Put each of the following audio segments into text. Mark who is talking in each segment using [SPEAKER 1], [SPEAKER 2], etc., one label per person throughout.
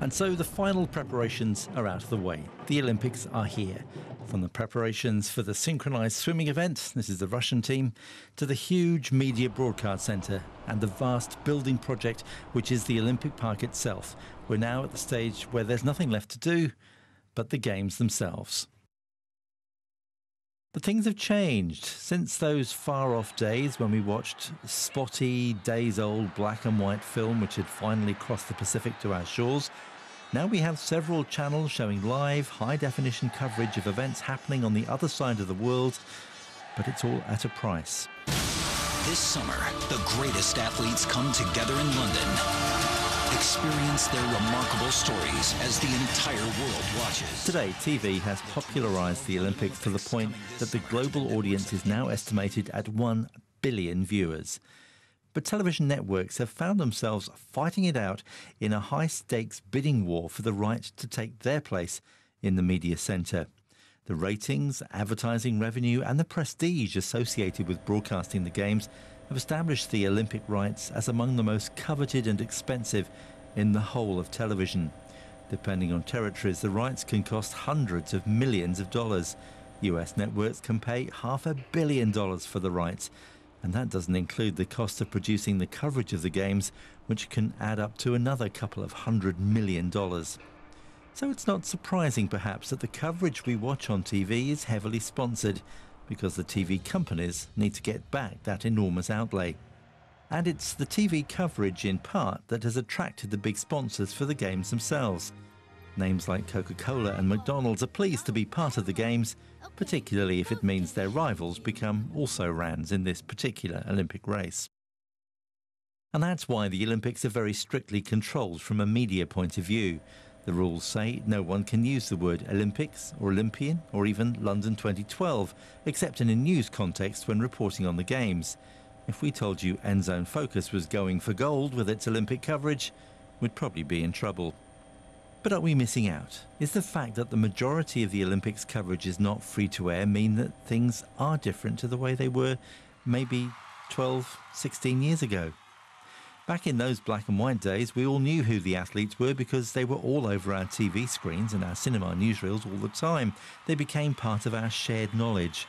[SPEAKER 1] And so the final preparations are out of the way. The Olympics are here. From the preparations for the synchronised swimming event, this is the Russian team, to the huge media broadcast centre and the vast building project which is the Olympic Park itself. We're now at the stage where there's nothing left to do but the Games themselves. But things have changed since those far-off days when we watched spotty, days-old black and white film which had finally crossed the Pacific to our shores. Now we have several channels showing live, high-definition coverage of events happening on the other side of the world, but it's all at a price.
[SPEAKER 2] This summer, the greatest athletes come together in London. Experience their remarkable stories as the entire world watches.
[SPEAKER 1] Today, TV has popularised the Olympics to the point that the global audience is now estimated at 1 billion viewers. But television networks have found themselves fighting it out in a high-stakes bidding war for the right to take their place in the media centre. The ratings, advertising revenue and the prestige associated with broadcasting the Games have established the Olympic rights as among the most coveted and expensive in the whole of television. Depending on territories, the rights can cost hundreds of millions of dollars. US networks can pay $500 million for the rights, and that doesn't include the cost of producing the coverage of the Games, which can add up to another couple of $100 million. So it's not surprising, perhaps, that the coverage we watch on TV is heavily sponsored, because the TV companies need to get back that enormous outlay. And it's the TV coverage, in part, that has attracted the big sponsors for the Games themselves. Names like Coca-Cola and McDonald's are pleased to be part of the Games, particularly if it means their rivals become also rans in this particular Olympic race. And that's why the Olympics are very strictly controlled from a media point of view. The rules say no one can use the word Olympics or Olympian or even London 2012, except in a news context when reporting on the Games. If we told you NZone Focus was going for gold with its Olympic coverage, we'd probably be in trouble. But are we missing out? Is the fact that the majority of the Olympics coverage is not free-to-air mean that things are different to the way they were maybe 12, 16 years ago? Back in those black and white days, we all knew who the athletes were because they were all over our TV screens and our cinema newsreels all the time. They became part of our shared knowledge.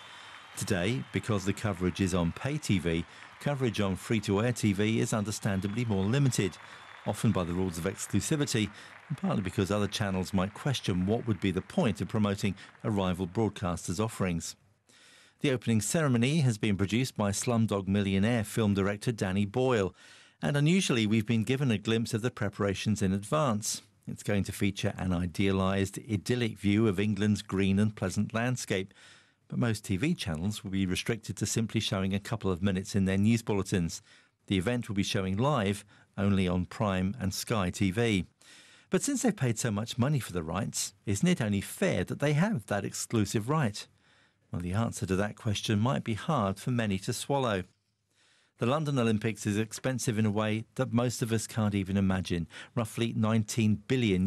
[SPEAKER 1] Today, because the coverage is on pay TV, coverage on free-to-air TV is understandably more limited, often by the rules of exclusivity, and partly because other channels might question what would be the point of promoting a rival broadcaster's offerings. The opening ceremony has been produced by Slumdog Millionaire film director Danny Boyle, and unusually we've been given a glimpse of the preparations in advance. It's going to feature an idealised, idyllic view of England's green and pleasant landscape, but most TV channels will be restricted to simply showing a couple of minutes in their news bulletins. The event will be showing live only on Prime and Sky TV. But since they've paid so much money for the rights, isn't it only fair that they have that exclusive right? Well, the answer to that question might be hard for many to swallow. The London Olympics is expensive in a way that most of us can't even imagine, roughly $19 billion.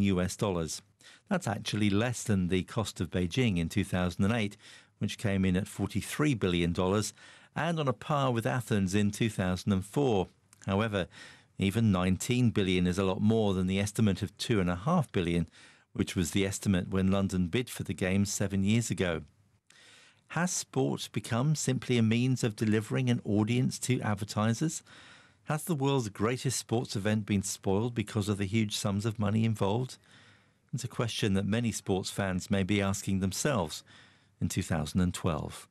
[SPEAKER 1] That's actually less than the cost of Beijing in 2008, which came in at $43 billion, and on a par with Athens in 2004. However, even $19 billion is a lot more than the estimate of $2.5 billion, which was the estimate when London bid for the Games 7 years ago. Has sport become simply a means of delivering an audience to advertisers? Has the world's greatest sports event been spoiled because of the huge sums of money involved? It's a question that many sports fans may be asking themselves in 2012.